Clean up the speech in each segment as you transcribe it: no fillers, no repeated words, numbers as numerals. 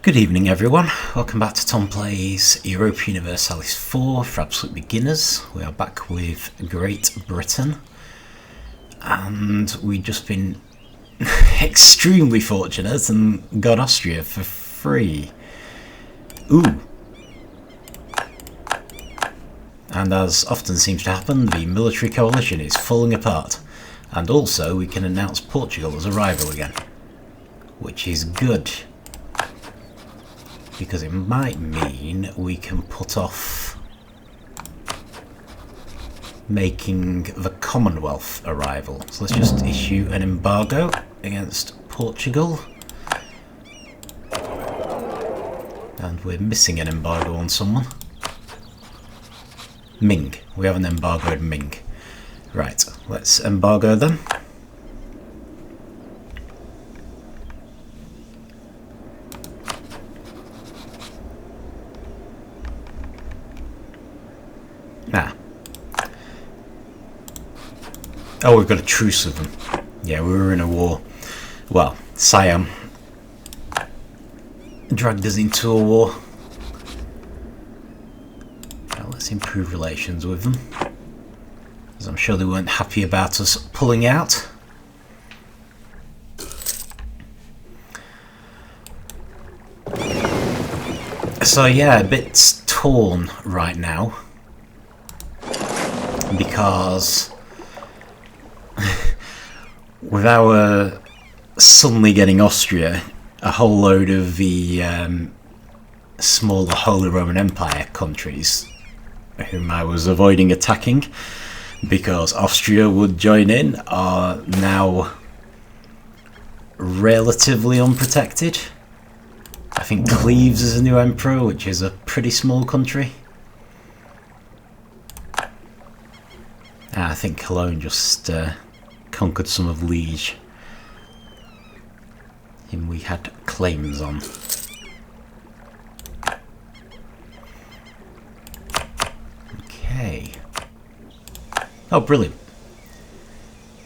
Good evening everyone, welcome back to Tom Plays Europa Universalis 4 for absolute beginners. We are back with Great Britain and we've just been extremely fortunate and got Austria for free. Ooh! And as often seems to happen, the military coalition is falling apart, and also we can announce Portugal as a rival again, which is good. Because it might mean we can put off making the Commonwealth a rival. So let's just issue an embargo against Portugal. And we're missing an embargo on someone. Ming. We haven't embargoed Ming. Right, let's embargo them. Nah. Oh, we've got a truce with them. Yeah, we were in a war. Well, Siam dragged us into a war. Now let's improve relations with them, because I'm sure they weren't happy about us pulling out. So yeah, a bit torn right now. Because with our suddenly getting Austria, a whole load of the smaller Holy Roman Empire countries whom I was avoiding attacking because Austria would join in are now relatively unprotected. I think Cleves is a new emperor, which is a pretty small country. I think Cologne just conquered some of Liege. Him we had claims on. Okay. Oh, brilliant.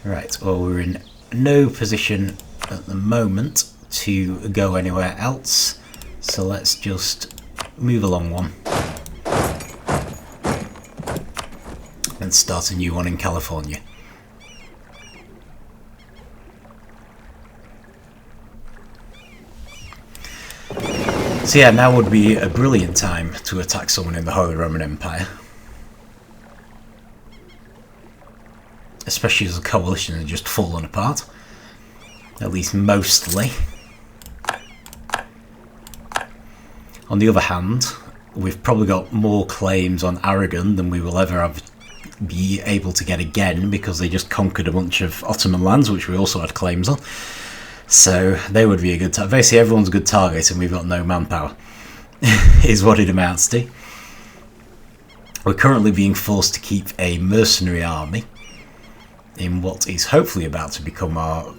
Right, well, we're in no position at the moment to go anywhere else, so let's just move along one. And start a new one in California. So yeah, now would be a brilliant time to attack someone in the Holy Roman Empire. Especially as the coalition has just fallen apart. At least mostly. On the other hand, we've probably got more claims on Aragon than we will ever be able to get again, because they just conquered a bunch of Ottoman lands, which we also had claims on. So they would be a good target. Basically everyone's a good target and we've got no manpower, is what it amounts to. We're currently being forced to keep a mercenary army in what is hopefully about to become our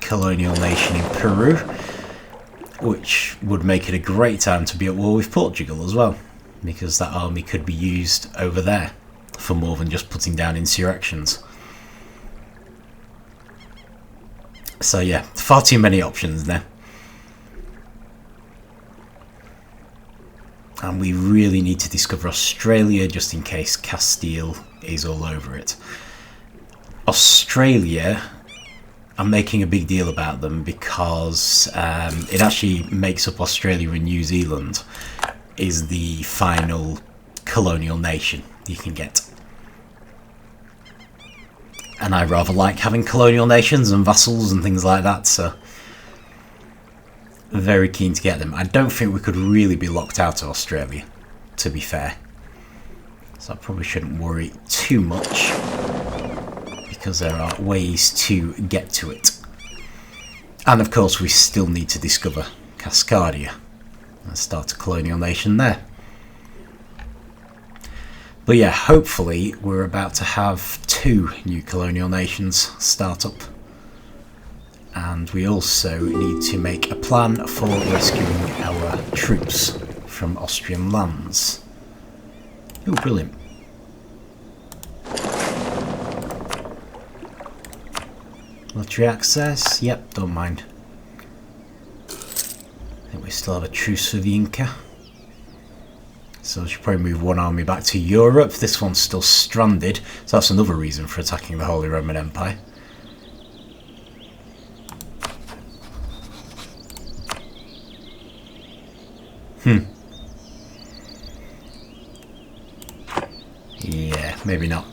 colonial nation in Peru, which would make it a great time to be at war with Portugal as well, because that army could be used over there for more than just putting down insurrections. So yeah, far too many options now. And we really need to discover Australia just in case Castile is all over it. Australia, I'm making a big deal about them because it actually makes up Australia and New Zealand is the final colonial nation you can get. And I rather like having colonial nations and vassals and things like that, so very keen to get them. I don't think we could really be locked out of Australia, to be fair. So I probably shouldn't worry too much, because there are ways to get to it. And of course we still need to discover Cascadia and start a colonial nation there. But yeah, hopefully we're about to have 2 new colonial nations start up. And we also need to make a plan for rescuing our troops from Austrian lands. Oh, brilliant. Military access? Yep, don't mind. think we still have a truce with the Inca. So we should probably move one army back to Europe. This one's still stranded, so that's another reason for attacking the Holy Roman Empire. Yeah, maybe not.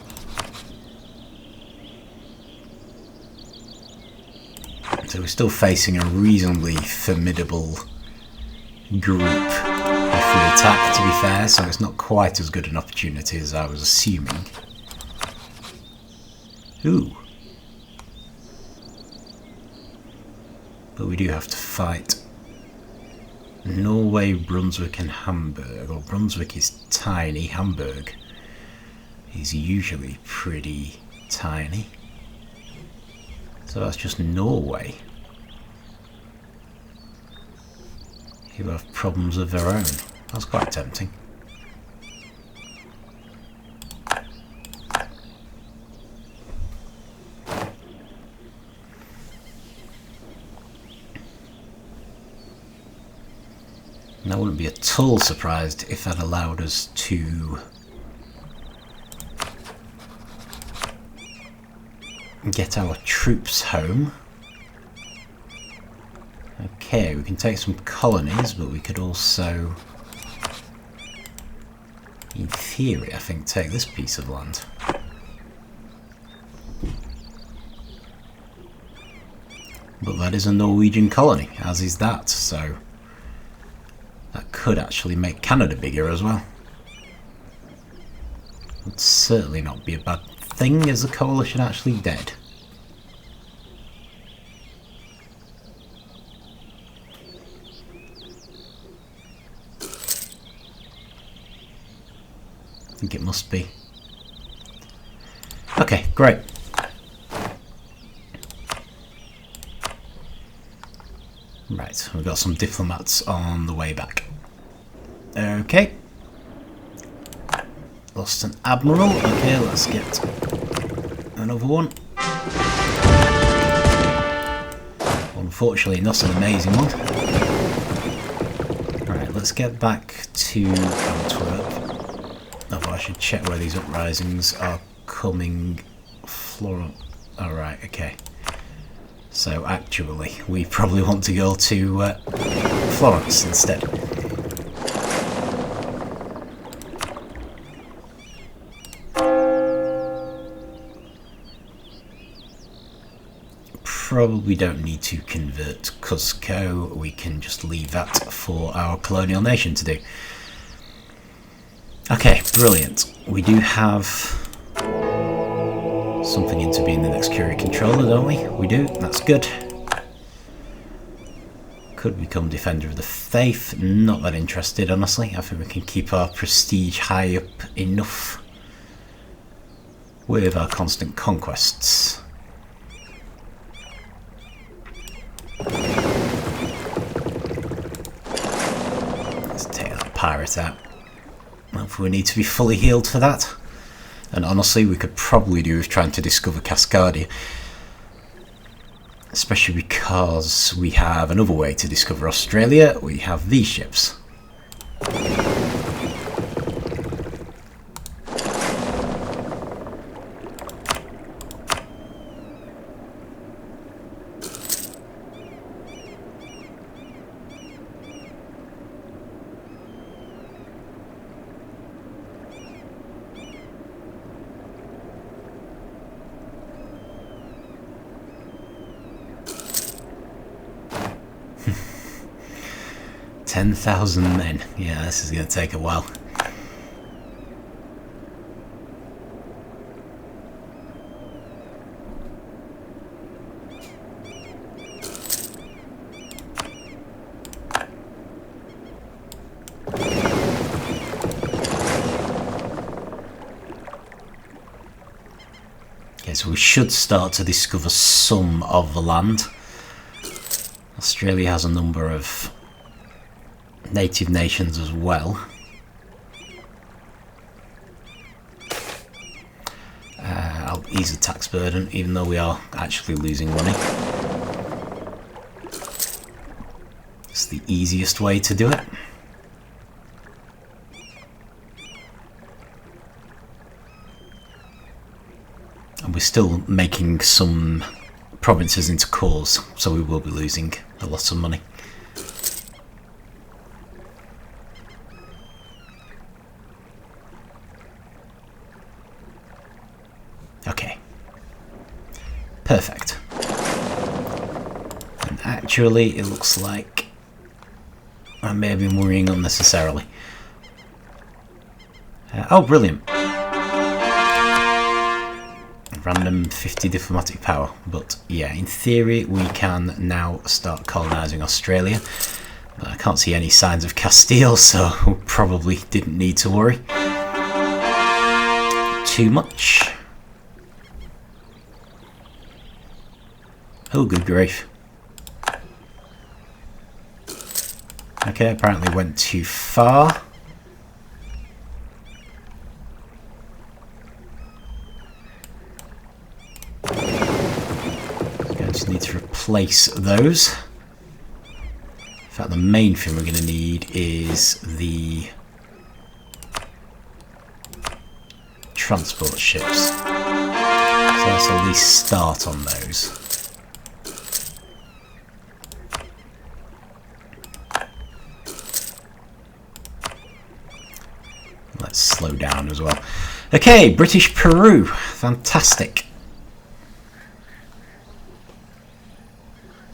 So we're still facing a reasonably formidable group if we attack, to be fair, so it's not quite as good an opportunity as I was assuming. Ooh. But we do have to fight Norway, Brunswick and Hamburg. Well, Brunswick is tiny, Hamburg is usually pretty tiny. So that's just Norway, who have problems of their own. That's quite tempting. And I wouldn't be at all surprised if that allowed us to get our troops home. Okay, we can take some colonies, but we could also, in theory, I think, take this piece of land. But that is a Norwegian colony, as is that, so that could actually make Canada bigger as well. Would certainly not be a bad thing. Is the coalition actually dead? I think it must be. Okay, great. Right, we've got some diplomats on the way back. Okay. Lost an admiral. Okay, let's get another one. Unfortunately, not an amazing one. Right, let's get back to Antwerp. Oh, I should check where these uprisings are coming. Florence. Alright, okay. So actually, we probably want to go to Florence instead. Probably don't need to convert Cusco, we can just leave that for our colonial nation to do. Okay, brilliant. We do have something into being the next Curia controller, don't we? We do, that's good. Could become Defender of the Faith, not that interested honestly. I think we can keep our prestige high up enough with our constant conquests. Let's take that pirate out. Hopefully we need to be fully healed for that. And honestly, we could probably do with trying to discover Cascadia. Especially because we have another way to discover Australia. We have these ships. $10,000 men. Yeah, this is going to take a while. Okay, so we should start to discover some of the land. Australia has a number of native nations as well. I'll ease the tax burden, even though we are actually losing money. It's the easiest way to do it. And we're still making some provinces into cores, so we will be losing a lot of money. Okay. Perfect. And actually, it looks like I may have been worrying unnecessarily. Oh, brilliant. Random 50 diplomatic power. But yeah, in theory, we can now start colonising Australia. But I can't see any signs of Castile, so we probably didn't need to worry too much. Oh, good grief. Okay, apparently went too far. Going to need to replace those. In fact, the main thing we're going to need is the transport ships. So let's at least start on those. Let's slow down as well. Okay, British Peru. Fantastic.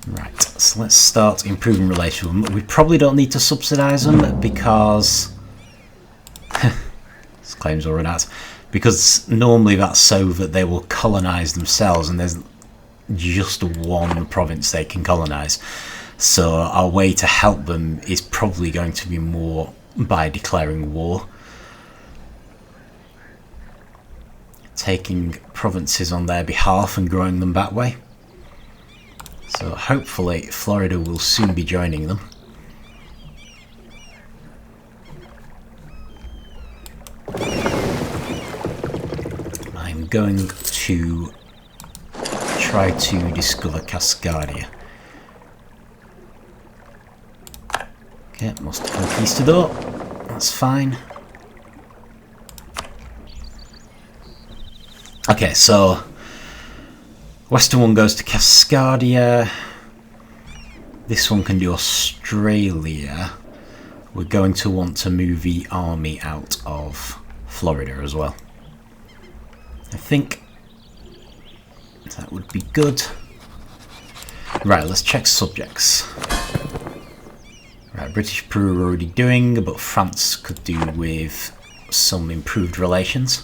Right, so let's start improving relations with them. We probably don't need to subsidise them because... this claims will run out. Because normally that's so that they will colonise themselves and there's just one province they can colonise. So our way to help them is probably going to be more by declaring war. Taking provinces on their behalf and growing them that way. So hopefully Florida will soon be joining them. I'm going to try to discover Cascadia. Okay, Most Conquistador. That's fine. Okay, so western one goes to Cascadia. This one can do Australia. We're going to want to move the army out of Florida as well. I think that would be good. Right, let's check subjects. Right, British Peru are already doing, but France could do with some improved relations.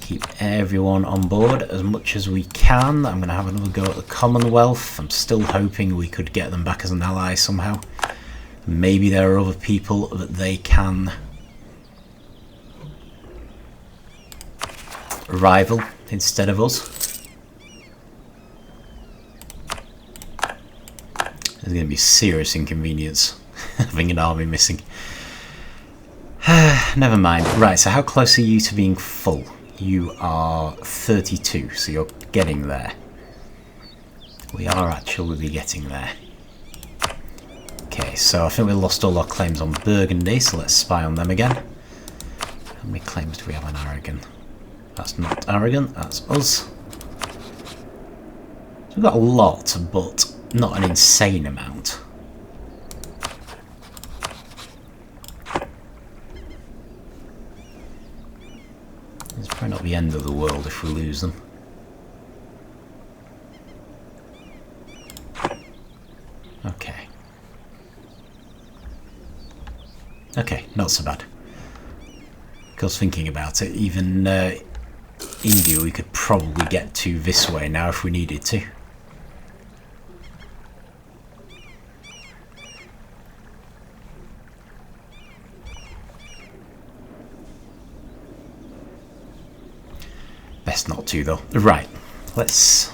Keep everyone on board as much as we can. I'm going to have another go at the Commonwealth. I'm still hoping we could get them back as an ally somehow. Maybe there are other people that they can rival instead of us. There's going to be serious inconvenience having an army missing. Never mind. Right, so how close are you to being full? You are 32, so you're getting there. We are actually getting there. Okay, so I think we lost all our claims on Burgundy, so let's spy on them again. How many claims do we have on Aragon? That's not Aragon, that's us. So we've got a lot, but not an insane amount. It's probably not the end of the world if we lose them. Okay. Okay, not so bad. Because thinking about it, even India we could probably get to this way now if we needed to. Best not to though. Right, let's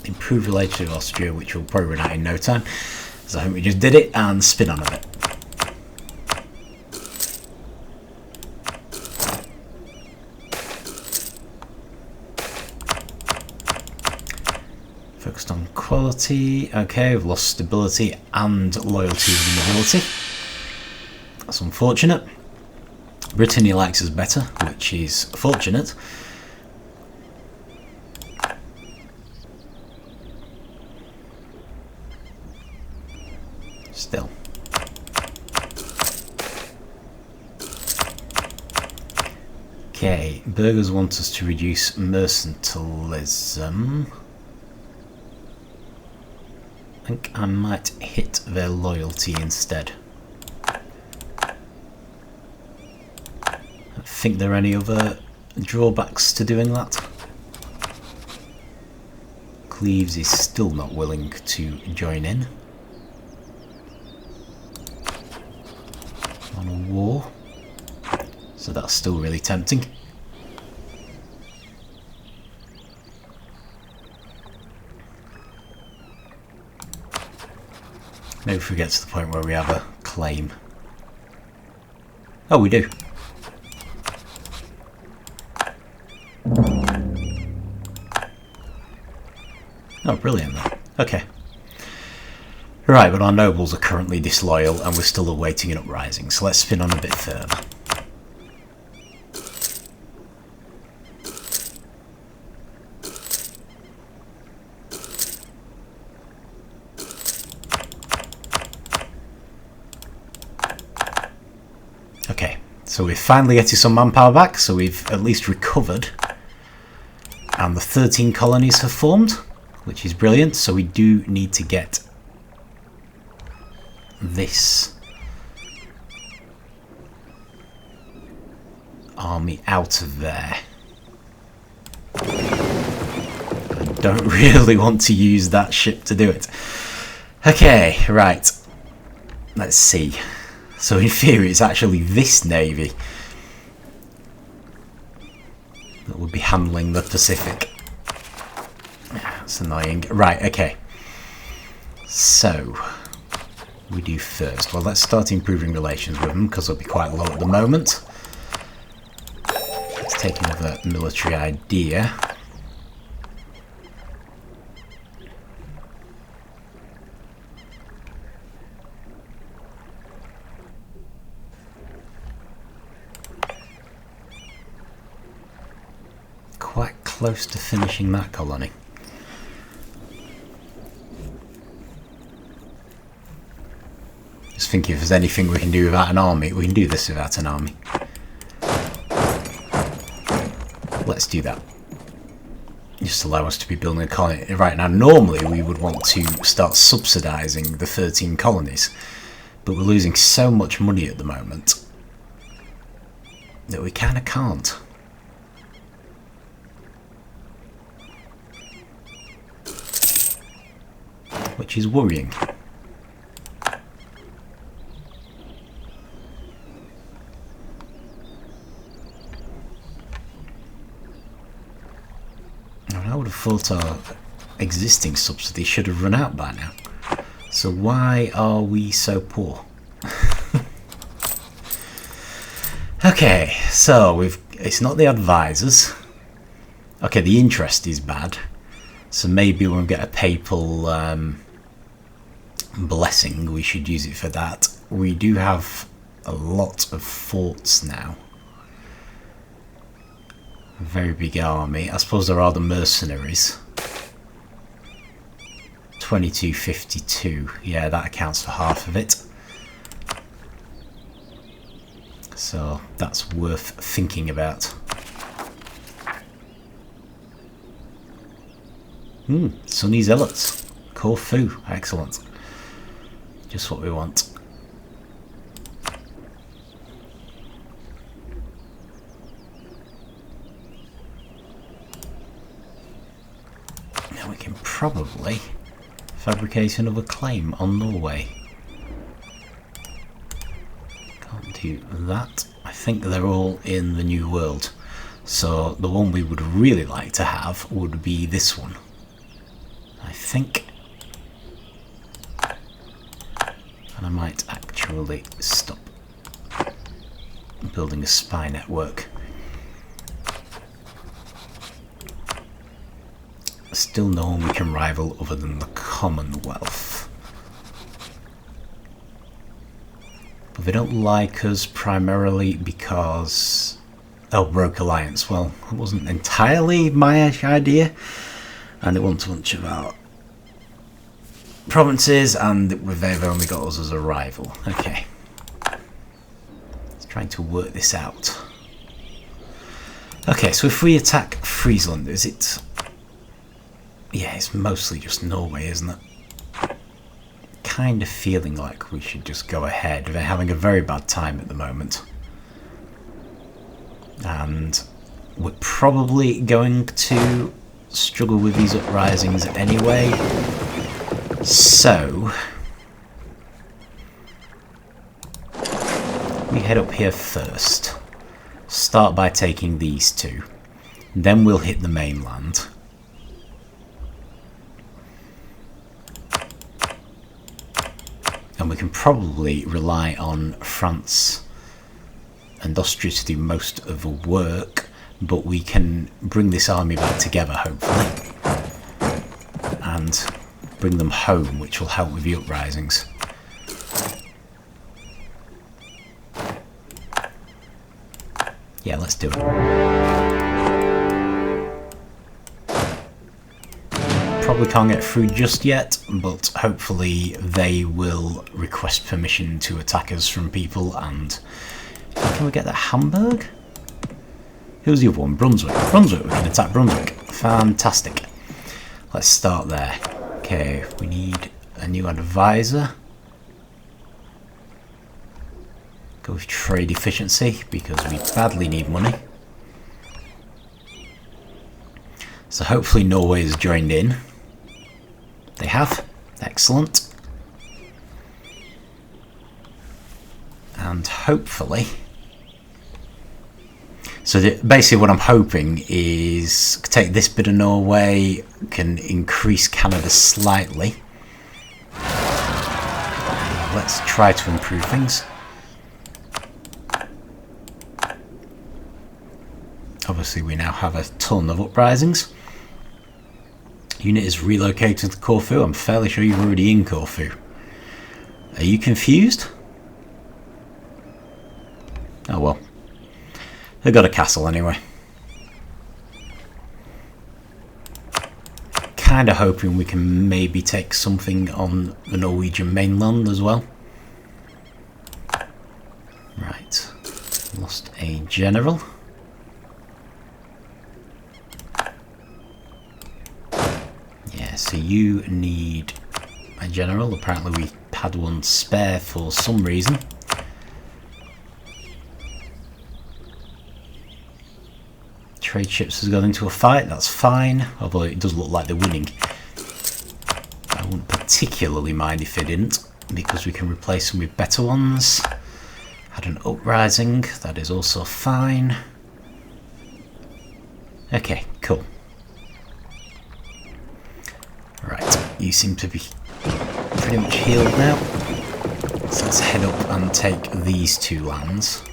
improve relations with Austria, which will probably run out in no time. So I think we just did it and spin on a bit. Focused on quality. Okay, we've lost stability and loyalty with the nobility. That's unfortunate. Britannia likes us better, which is fortunate. Still. Okay, burghers want us to reduce mercantilism. I think I might hit their loyalty instead. I think there are any other drawbacks to doing that. Cleves is still not willing to join in on a war, so that's still really tempting. Maybe if we get to the point where we have a claim. Oh, we do. Oh, brilliant then. Okay. Right, but our nobles are currently disloyal and we're still awaiting an uprising, so let's spin on a bit further. Okay, so we're finally getting some manpower back, so we've at least recovered. And the 13 colonies have formed, which is brilliant, so we do need to get this army out of there. I don't really want to use that ship to do it. Okay, right. Let's see. So in theory it's actually this navy that would be handling the Pacific. That's annoying. Right, okay. So we do first. Well, let's start improving relations with them because they'll be quite low at the moment. Let's take another military idea. Quite close to finishing that colony. Just thinking if there's anything we can do without an army, we can do this without an army. Let's do that. Just allow us to be building a colony. Right now, normally we would want to start subsidising the 13 colonies, but we're losing so much money at the moment that we kind of can't. Which is worrying. I would have thought our existing subsidy should have run out by now. So why are we so poor? Okay, so it's not the advisors. Okay, the interest is bad. So maybe when we get a papal blessing, we should use it for that. We do have a lot of forts now. A very big army. I suppose there are the mercenaries. 2252. Yeah, that accounts for half of it. So that's worth thinking about. Sunni Zealots. Corfu. Excellent. Just what we want. Now we can probably fabricate another claim on Norway. Can't do that. I think they're all in the New World. So the one we would really like to have would be this one. I think. And I might actually stop building a spy network. Still no one we can rival other than the Commonwealth. But they don't like us primarily because... Oh, Rogue Alliance. Well, it wasn't entirely my idea. And they want a bunch of our provinces, and they've only got us as a rival. Okay. Let's try to work this out. Okay, so if we attack Friesland, is it... Yeah, it's mostly just Norway, isn't it? Kind of feeling like we should just go ahead. They're having a very bad time at the moment. And we're probably going to struggle with these uprisings anyway. So we head up here first. Start by taking these two. Then we'll hit the mainland. And we can probably rely on France and Austria to do most of the work, but we can bring this army back together, hopefully, and bring them home, which will help with the uprisings. Yeah, let's do it. Probably can't get through just yet, but hopefully they will request permission to attack us from people. And can we get that Hamburg? Who's the other one? Brunswick. Brunswick, we can attack Brunswick. Fantastic. Let's start there. Okay, we need a new advisor. Go with trade efficiency because we badly need money. So hopefully Norway has joined in. They have. Excellent. And hopefully... So basically what I'm hoping is take this bit of Norway, can increase Canada slightly. Let's try to improve things. Obviously we now have a ton of uprisings. Unit is relocated to Corfu. I'm fairly sure you're already in Corfu. Are you confused? Oh well. They've got a castle anyway. Kinda hoping we can maybe take something on the Norwegian mainland as well. Right. Lost a general. Yeah, so you need a general. Apparently we had one spare for some reason. Trade ships has gone into a fight, that's fine, although it does look like they're winning. I wouldn't particularly mind if they didn't, because we can replace them with better ones. Had an uprising, that is also fine. Okay, cool. Right, you seem to be pretty much healed now. So let's head up and take these two lands.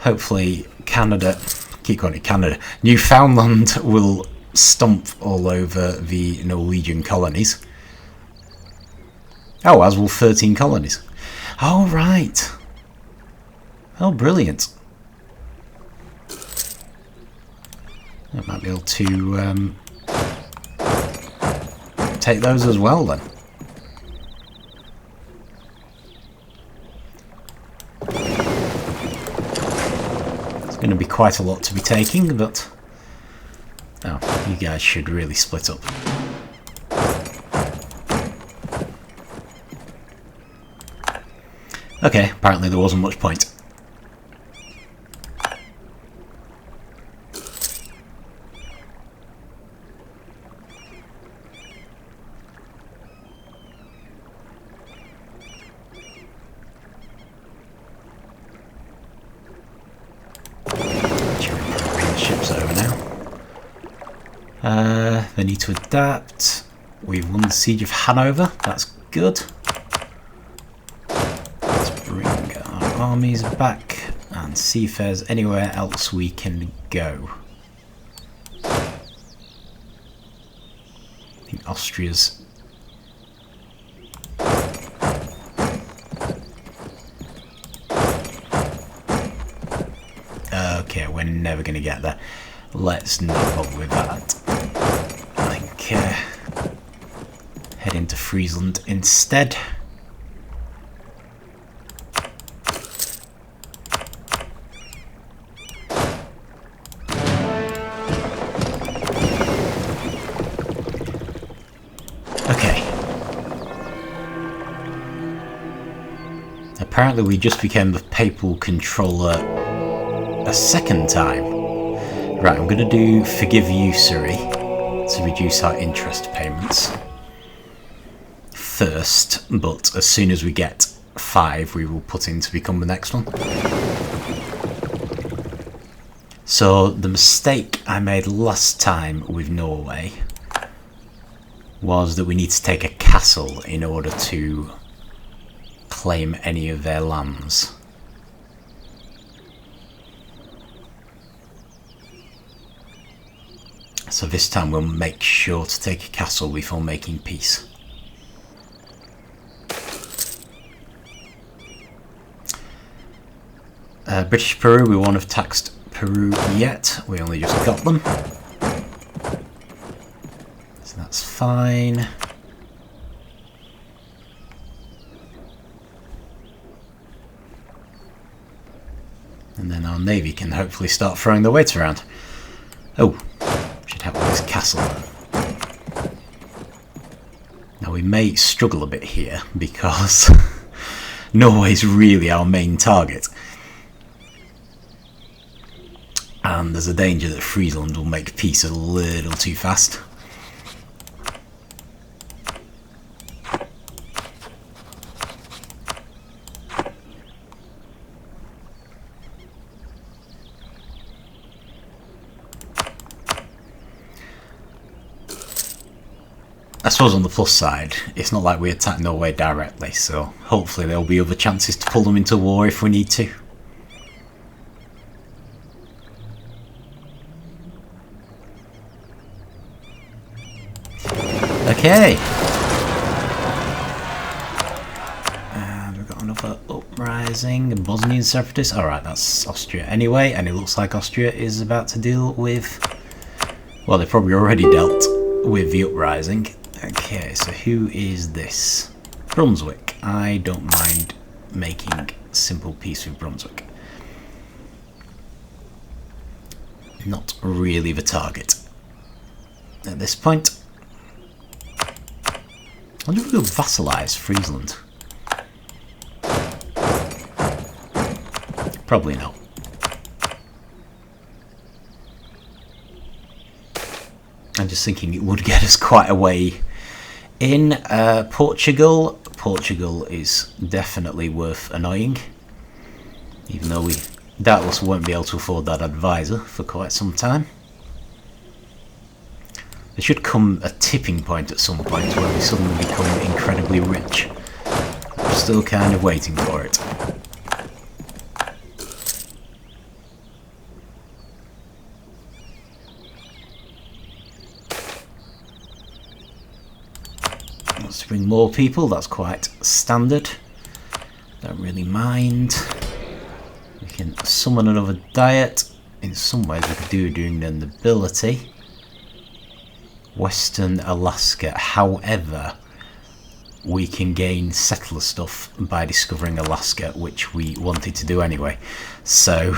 Hopefully Canada, keep calling it Canada, Newfoundland will stomp all over the Norwegian colonies. Oh, as will 13 colonies. Oh, right. Oh, brilliant. I might be able to take those as well then. Going to be quite a lot to be taking, but oh, you guys should really split up. Okay, apparently there wasn't much point. They need to adapt. We've won the Siege of Hanover, that's good. armies back and see if there's anywhere else we can go. I think Austria's... Okay, we're never going to get there. Let's not bother with that. I think head into Friesland instead. Okay. Apparently we just became the papal controller a second time. Right, I'm going to do forgive usury to reduce our interest payments first, but as soon as we get 5 we will put in to become the next one. So the mistake I made last time with Norway was that we need to take a castle in order to claim any of their lands. So this time we'll make sure to take a castle before making peace. British Peru, we won't have taxed Peru yet, we only just got them. So that's fine. And then our navy can hopefully start throwing their weight around. Oh, should help with this castle. Now we may struggle a bit here because Norway's really our main target. And there's a danger that Friesland will make peace a little too fast. I suppose on the plus side, it's not like we attack Norway directly, so hopefully there'll be other chances to pull them into war if we need to. Okay. And we've got another uprising, Bosnian separatists. Alright, that's Austria anyway, and it looks like Austria is about to deal with... Well, they've probably already dealt with the uprising. Okay, so who is this? Brunswick. I don't mind making simple peace with Brunswick. Not really the target at this point. I wonder if we'll vassalise Friesland. Probably not. I'm just thinking it would get us quite a way in. Portugal. Portugal is definitely worth annoying, even though we doubtless won't be able to afford that advisor for quite some time. There should come a tipping point at some point where we suddenly become incredibly rich. I'm still kind of waiting for it. Wants to bring more people, that's quite standard. Don't really mind. We can summon another diet. In some ways we could do doing the nobility. Western Alaska, however, we can gain settler stuff by discovering Alaska, which we wanted to do anyway. So,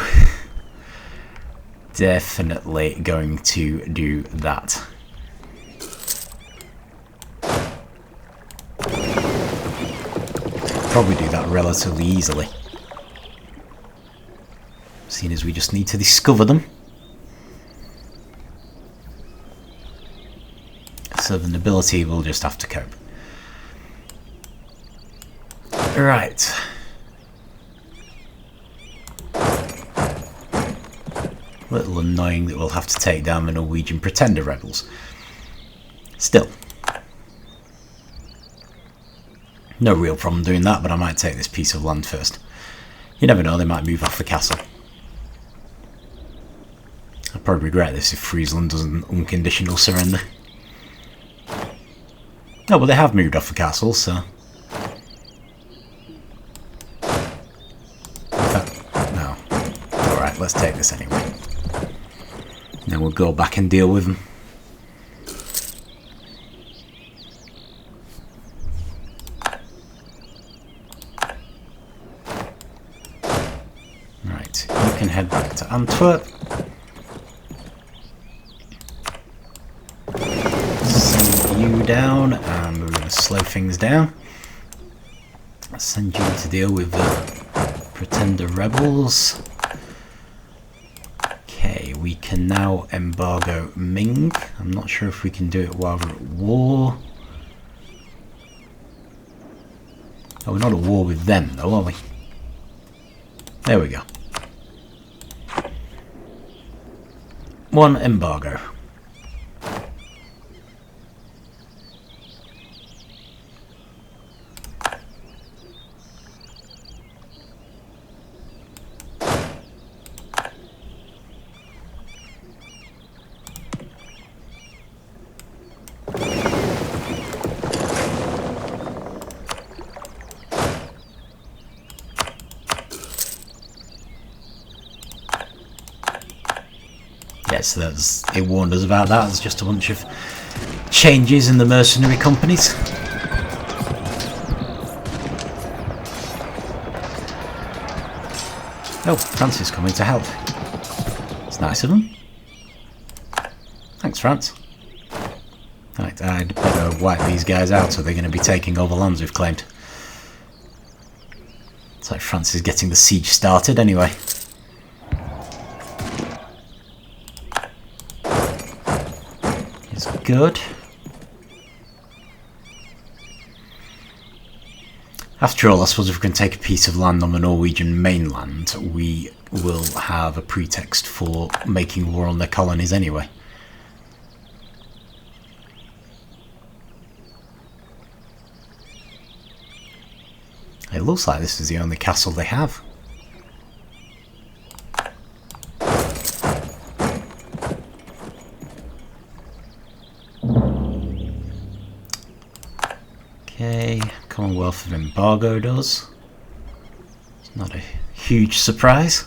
definitely going to do that. Probably do that relatively easily, seeing as we just need to discover them. So the nobility will just have to cope. Right. Little annoying that we'll have to take down the Norwegian pretender rebels. Still. No real problem doing that, but I might take this piece of land first. You never know, they might move off the castle. I'll probably regret this if Friesland does an unconditional surrender. No, but they have moved off the castle, so... No. Alright, let's take this anyway. Then we'll go back and deal with them. Right, you can head back to Antwerp. Send you down, and we're going to slow things down. Send you to deal with the Pretender rebels. Okay, we can now embargo Ming. I'm not sure if we can do it while we're at war. Oh, we're not at war with them though, are we? There we go. One embargo. Yes, it warned us about that. There's just a bunch of changes in the mercenary companies. Oh, France is coming to help. It's nice of them. Thanks, France. Right, I'd better wipe these guys out, or they're going to be taking over lands we've claimed. It's like France is getting the siege started anyway. Good. After all, I suppose if we can take a piece of land on the Norwegian mainland, we will have a pretext for making war on their colonies anyway. It looks like this is the only castle they have. Okay, Commonwealth have embargoed us. It's not a huge surprise.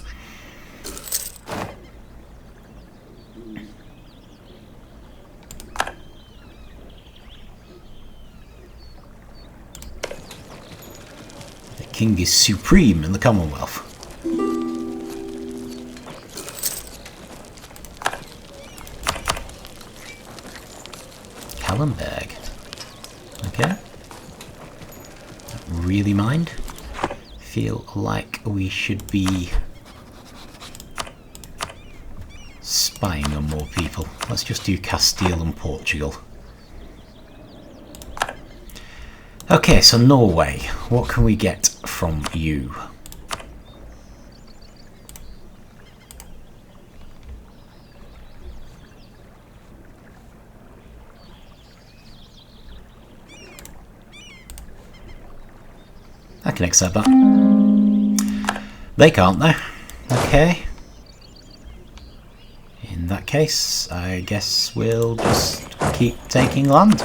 The king is supreme in the Commonwealth. Kallenberg. Okay. Really mind. Feel like we should be spying on more people. Let's just do Castile and Portugal. Okay, so Norway. What can we get from you? I can accept that. They can't though. Okay. In that case, I guess we'll just keep taking land.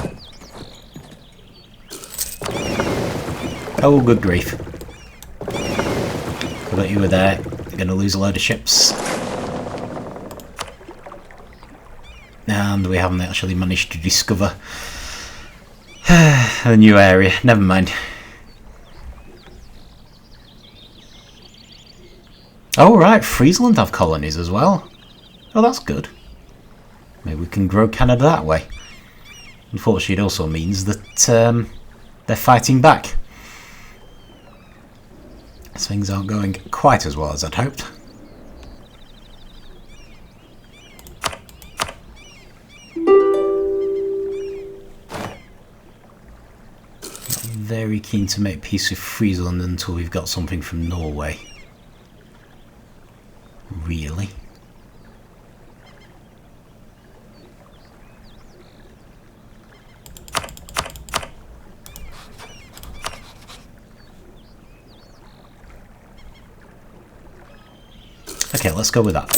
Oh, good grief. Forgot you were there. You're going to lose a load of ships. And we haven't actually managed to discover a new area. Never mind. Oh right, Friesland have colonies as well. Oh, that's good. Maybe we can grow Canada that way. Unfortunately, it also means that they're fighting back. So things aren't going quite as well as I'd hoped. Not very keen to make peace with Friesland until we've got something from Norway. Really? Okay, let's go with that.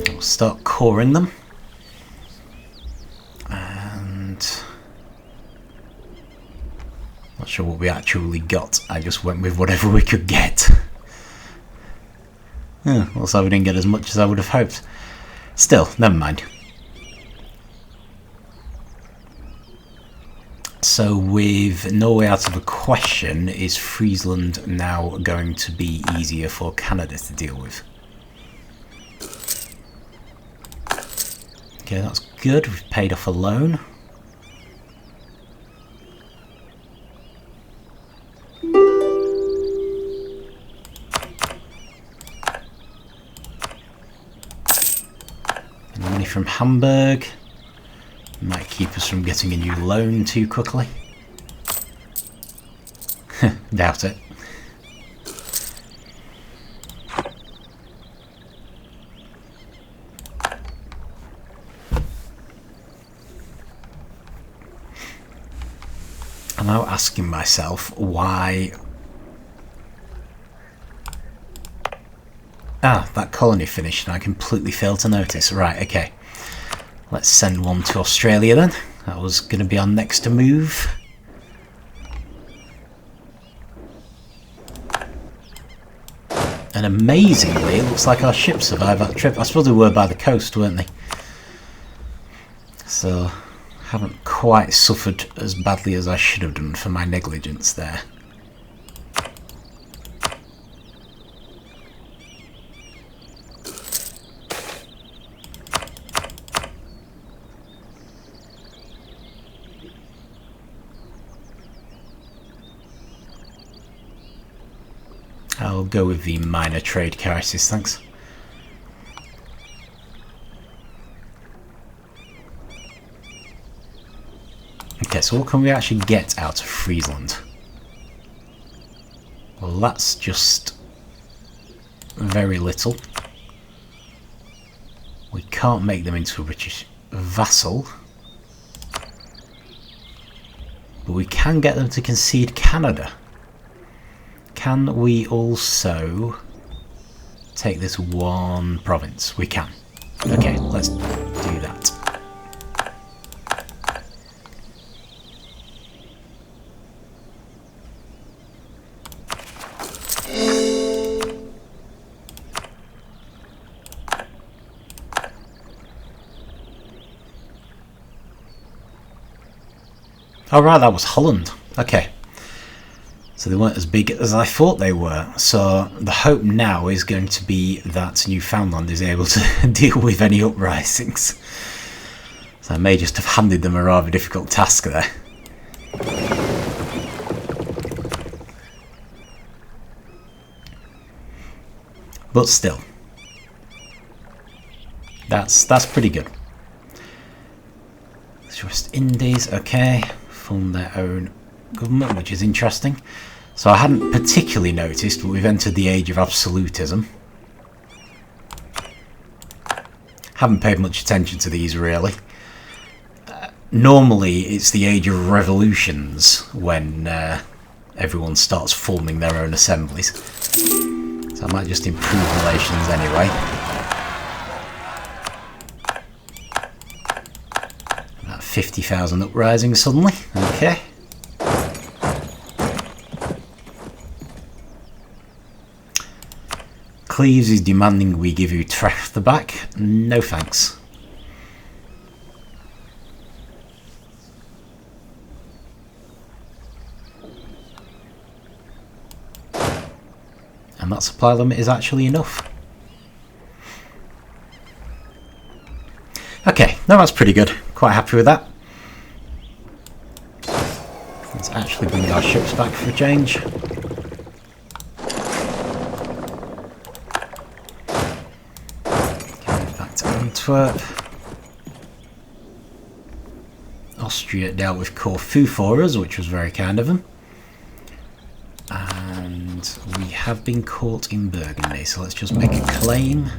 We'll start coring them. Not sure what we actually got. I just went with whatever we could get. Also, we didn't get as much as I would have hoped. Still, never mind. So, with Norway out of the question, is Friesland now going to be easier for Canada to deal with? Okay, that's good. We've paid off a loan. Money from Hamburg might keep us from getting a new loan too quickly. Doubt it. I'm now asking myself why. That colony finished and I completely failed to notice. Right, okay. Let's send one to Australia then. That was going to be our next move. And amazingly, it looks like our ships survived that trip. I suppose they were by the coast, weren't they? So, haven't quite suffered as badly as I should have done for my negligence there. I'll go with the minor trade crisis, thanks. Okay, so what can we actually get out of Friesland? Well, that's just very little. We can't make them into a British vassal. But we can get them to concede Canada. Can we also take this one province? We can. Okay, let's do that. Oh right, that was Holland. Okay. So they weren't as big as I thought they were. So the hope now is going to be that Newfoundland is able to deal with any uprisings. So I may just have handed them a rather difficult task there. But still, that's pretty good. West Indies, okay, form their own government, which is interesting. So I hadn't particularly noticed, but we've entered the age of absolutism. Haven't paid much attention to these really. Normally it's the age of revolutions when everyone starts forming their own assemblies. So I might just improve relations anyway. About 50,000 uprisings suddenly, okay. Cleves is demanding we give you Utrecht back. No thanks. And that supply limit is actually enough. Okay, no, that's pretty good. Quite happy with that. Let's actually bring our ships back for a change. Antwerp. Austria dealt with Corfu for us, which was very kind of them. And we have been caught in Burgundy, so let's just make a claim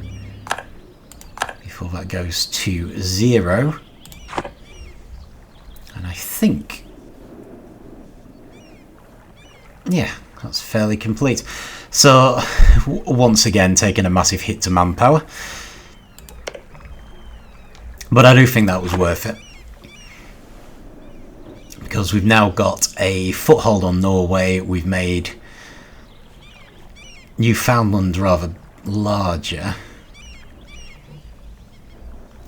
before before that goes to 0. And I think, yeah, that's fairly complete. So, once again, taking a massive hit to manpower. But I do think that was worth it. Because we've now got a foothold on Norway. We've made Newfoundland rather larger.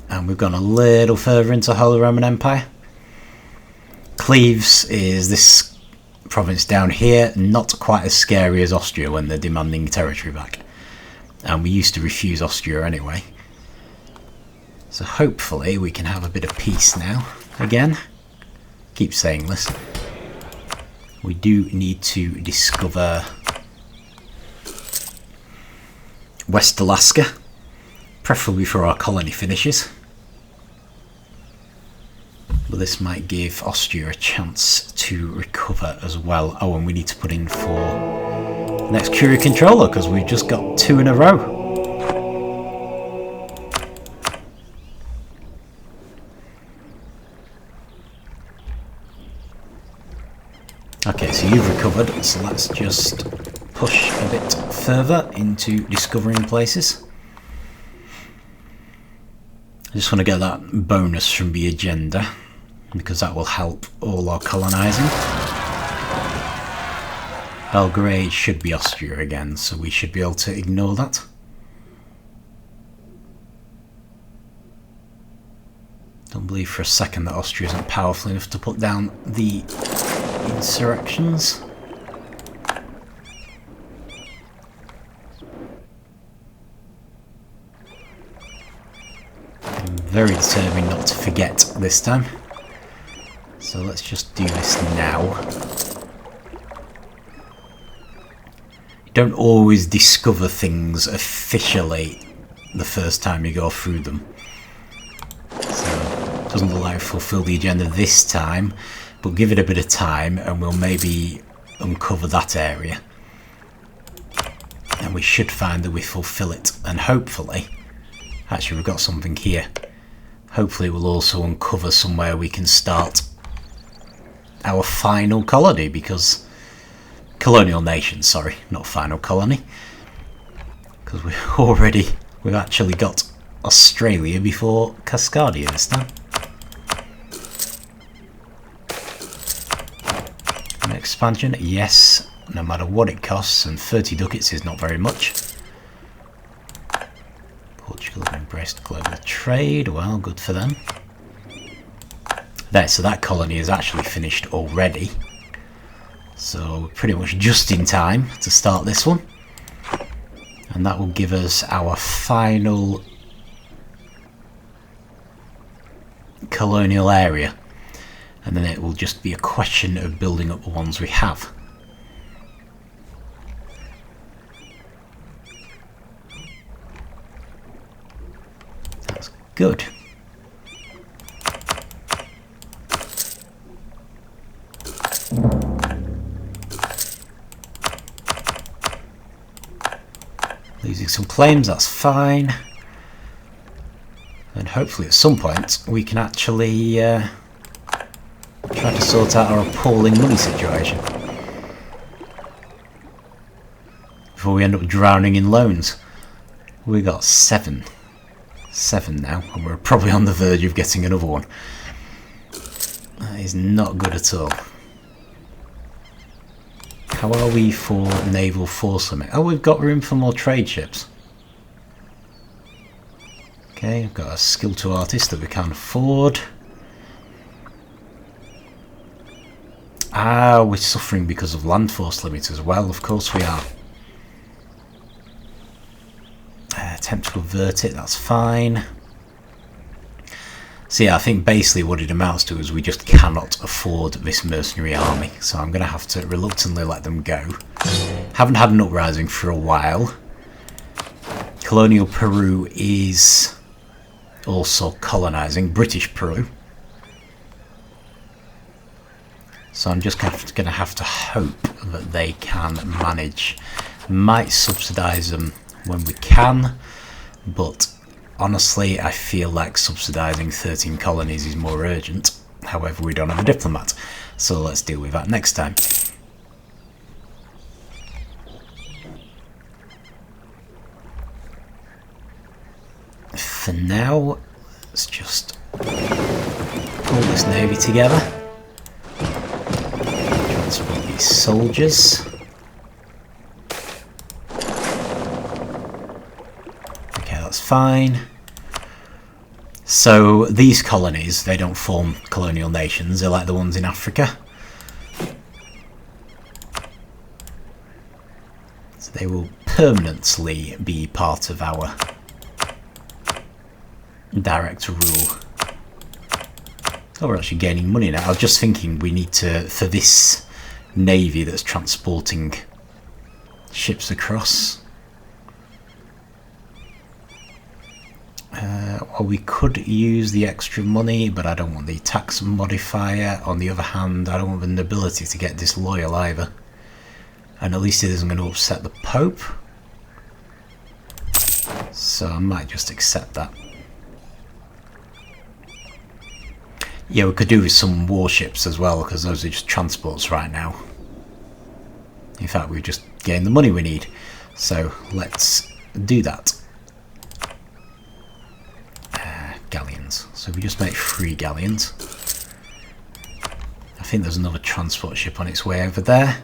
And we've gone a little further into Holy Roman Empire. Cleves is this province down here, not quite as scary as Austria when they're demanding territory back. And we used to refuse Austria anyway. So hopefully we can have a bit of peace now. Again, keep saying this. We do need to discover West Alaska, preferably before our colony finishes. But this might give Austria a chance to recover as well. Oh, and we need to put in for next Curia controller because we've just got 2 in a row. Okay, so you've recovered, so let's just push a bit further into discovering places. I just want to get that bonus from the agenda, because that will help all our colonising. Belgrade should be Austria again, so we should be able to ignore that. Don't believe for a second that Austria isn't powerful enough to put down the insurrections. I'm very determined not to forget this time. So let's just do this now. You don't always discover things officially the first time you go through them. So it doesn't look like fulfill the agenda this time. But give it a bit of time and we'll maybe uncover that area. And we should find that we fulfill it. And hopefully, actually we've got something here. Hopefully we'll also uncover somewhere we can start our final colony, because colonial nation, sorry, not final colony. Because we've actually got Australia before Cascadia this time. Expansion, yes, no matter what it costs, and 30 ducats is not very much. Portugal have embraced global trade, well, good for them. There, so that colony is actually finished already. So we're pretty much just in time to start this one. And that will give us our final colonial area. And then it will just be a question of building up the ones we have. That's good. Losing some claims, that's fine. And hopefully at some point we can actually try to sort out our appalling money situation before we end up drowning in loans. We got 7 now, and we're probably on the verge of getting another one. That is not good at all. How are we for naval force limit? Oh, we've got room for more trade ships. Okay, I've got a skill 2 artist that we can't afford. Ah, we're suffering because of land force limit as well, of course we are. Attempt to avert it, that's fine. So yeah, I think basically what it amounts to is we just cannot afford this mercenary army, so I'm going to have to reluctantly let them go. Haven't had an uprising for a while. Colonial Peru is also colonising, British Peru. So I'm just going to have to hope that they can manage. Might subsidise them when we can, but honestly, I feel like subsidising 13 colonies is more urgent. However, we don't have a diplomat, so let's deal with that next time. For now, let's just pull this navy together. Transport these soldiers. Okay, that's fine. So these colonies, they don't form colonial nations, they're like the ones in Africa. So they will permanently be part of our direct rule. Oh, we're actually gaining money now. I was just thinking we need to, for this navy that's transporting ships across, well, we could use the extra money, but I don't want the tax modifier. On the other hand, I don't want the nobility to get disloyal either. And at least it isn't going to upset the Pope. So I might just accept that. Yeah, we could do with some warships as well, because those are just transports right now. In fact, we've just gained the money we need. So let's do that. Galleons. So we just make 3 galleons. I think there's another transport ship on its way over there.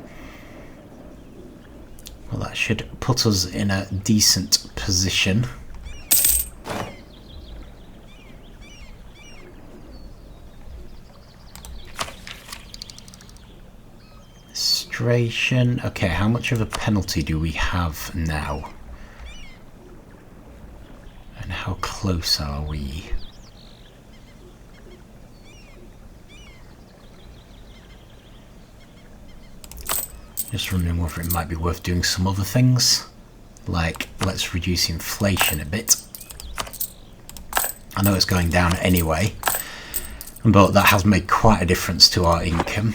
Well, that should put us in a decent position. Administration. Okay, how much of a penalty do we have now? And how close are we? Just wondering whether it might be worth doing some other things. Like, let's reduce inflation a bit. I know it's going down anyway, but that has made quite a difference to our income.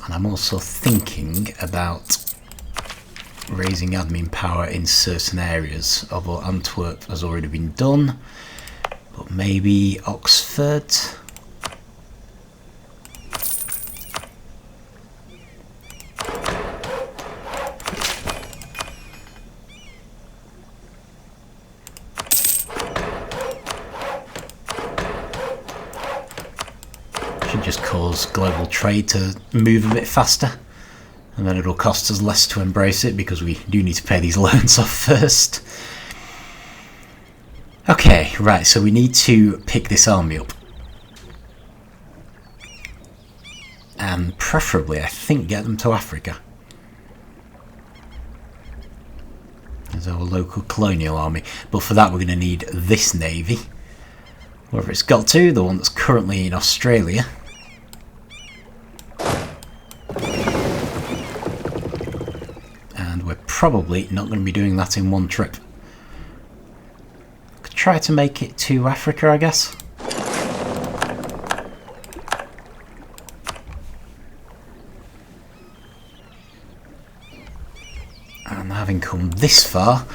And I'm also thinking about raising admin power in certain areas, although Antwerp has already been done. But maybe Oxford. Should just cause global trade to move a bit faster, and then it'll cost us less to embrace it because we do need to pay these loans off first. Okay, right, so we need to pick this army up. And preferably, I think, get them to Africa. As our local colonial army. But for that we're going to need this navy. Wherever it's got to, the one that's currently in Australia. And we're probably not going to be doing that in one trip. Could try to make it to Africa, I guess. And having come this far...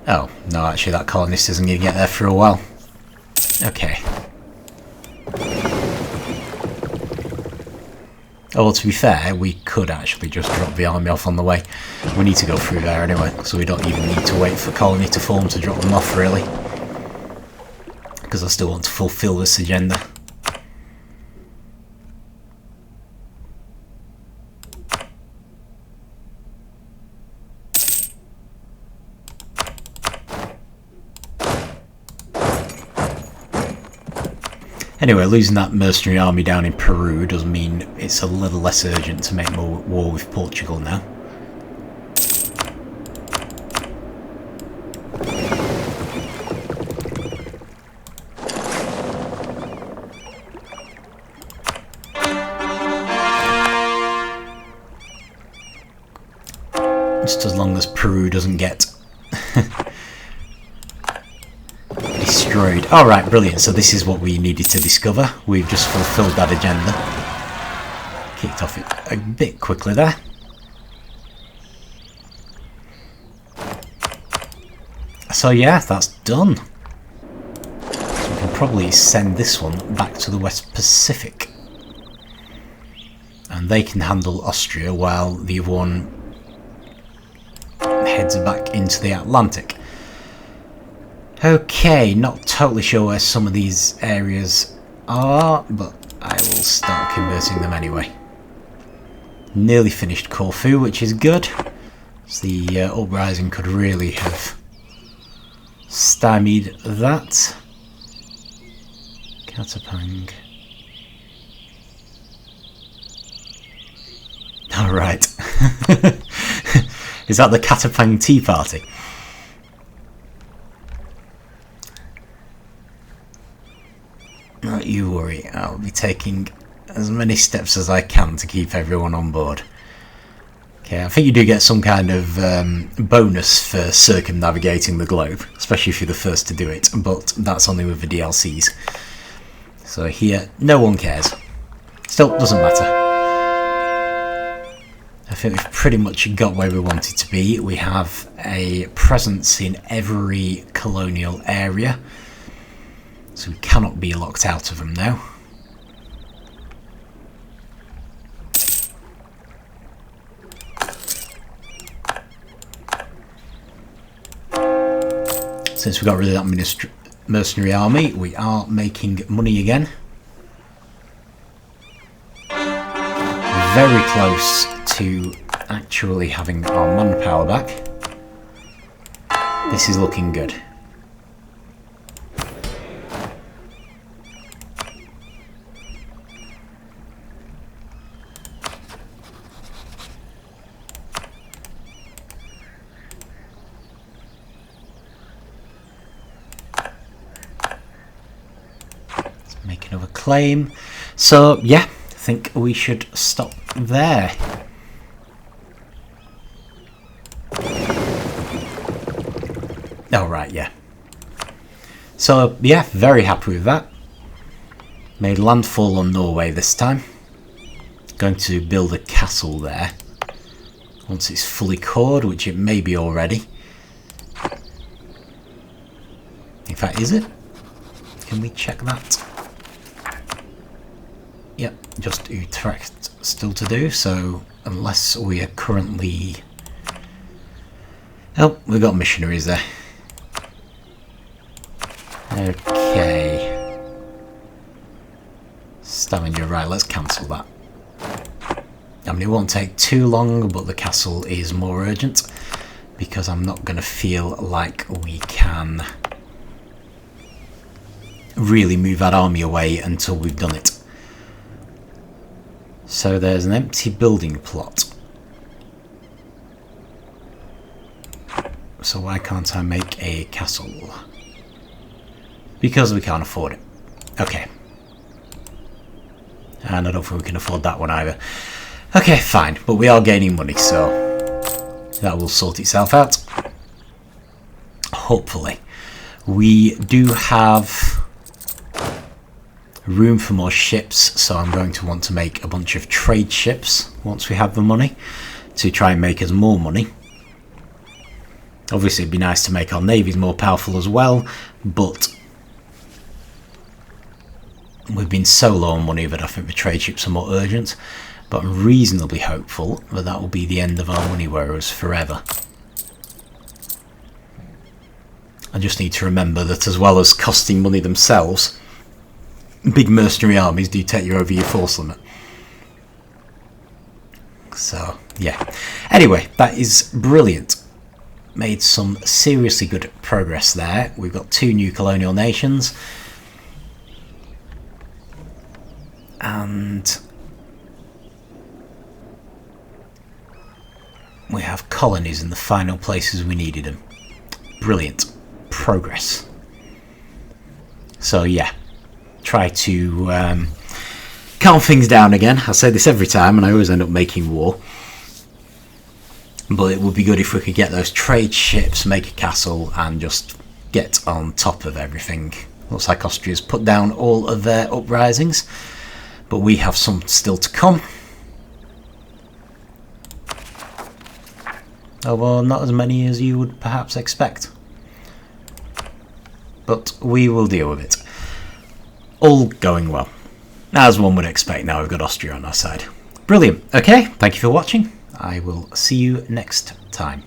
Oh, no, actually that colonist isn't going to get there for a while. Okay. Oh, well, to be fair, we could actually just drop the army off on the way. We need to go through there anyway, so we don't even need to wait for colony to form to drop them off, really. Because I still want to fulfill this agenda. Anyway, losing that mercenary army down in Peru does mean it's a little less urgent to make more war with Portugal now. Just as long as Peru doesn't get destroyed. Alright, brilliant. So this is what we needed to discover. We've just fulfilled that agenda. Kicked off it a bit quickly there. So yeah, that's done. So we can probably send this one back to the West Pacific. And they can handle Austria while the other one heads back into the Atlantic. Okay, not totally sure where some of these areas are, but I will start converting them anyway. Nearly finished Corfu, which is good. So the uprising could really have stymied that. Katapang. Alright. Is that the Katapang Tea Party? Don't you worry, I'll be taking as many steps as I can to keep everyone on board. Okay, I think you do get some kind of bonus for circumnavigating the globe, especially if you're the first to do it, but that's only with the DLCs. So here, no one cares. Still, doesn't matter. I think we've pretty much got where we want it to be. We have a presence in every colonial area, so we cannot be locked out of them now. Since we got rid of that mercenary army, we are making money again. Very close to actually having our manpower back. This is looking good. Let's make another claim. So yeah, I think we should stop there. Oh right, yeah. So yeah, very happy with that. Made landfall on Norway this time. Going to build a castle there once it's fully cored, which it may be already. In fact, is it? Can we check that? Yep, just Utrecht still to do, so unless we are currently... Oh, we've got missionaries there. Okay. Stavanger, right, let's cancel that. I mean, it won't take too long, but the castle is more urgent because I'm not going to feel like we can really move that army away until we've done it. So there's an empty building plot. So why can't I make a castle? Because we can't afford it. Okay. And I don't think we can afford that one either. Okay, fine. But we are gaining money, so that will sort itself out. Hopefully. We do have room for more ships, so I'm going to want to make a bunch of trade ships once we have the money to try and make us more money. Obviously, it'd be nice to make our navies more powerful as well, but we've been so low on money that I think the trade ships are more urgent. But I'm reasonably hopeful that that will be the end of our money woes forever. I just need to remember that as well as costing money themselves, big mercenary armies do take you over your force limit. So, yeah. Anyway, that is brilliant. Made some seriously good progress there. We've got 2 new colonial nations. And we have colonies in the final places we needed them. Brilliant progress. So yeah, try to calm things down again. I say this every time and I always end up making war. But it would be good if we could get those trade ships, make a castle and just get on top of everything. Looks like Austria's put down all of their uprisings, but we have some still to come. Although not as many as you would perhaps expect. but we will deal with it. All going well, as one would expect now we've got Austria on our side. Brilliant. Okay, thank you for watching. I will see you next time.